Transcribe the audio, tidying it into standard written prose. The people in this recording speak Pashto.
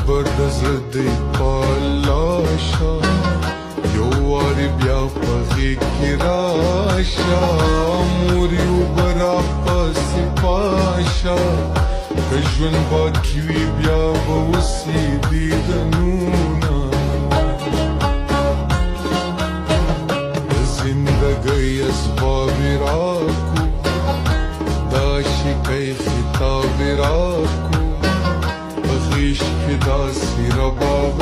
صبر د زړه دی په لاشه یو وارې بیا په غېږ کې راشه مور یې اوبه راپسې پاشه که ژوند باقي وي بیا به اوسي دیدنونه د زندګۍ اسباب یې راکړو د عاشقۍ خطاب یې راکړو په غېږ کې داسې رباب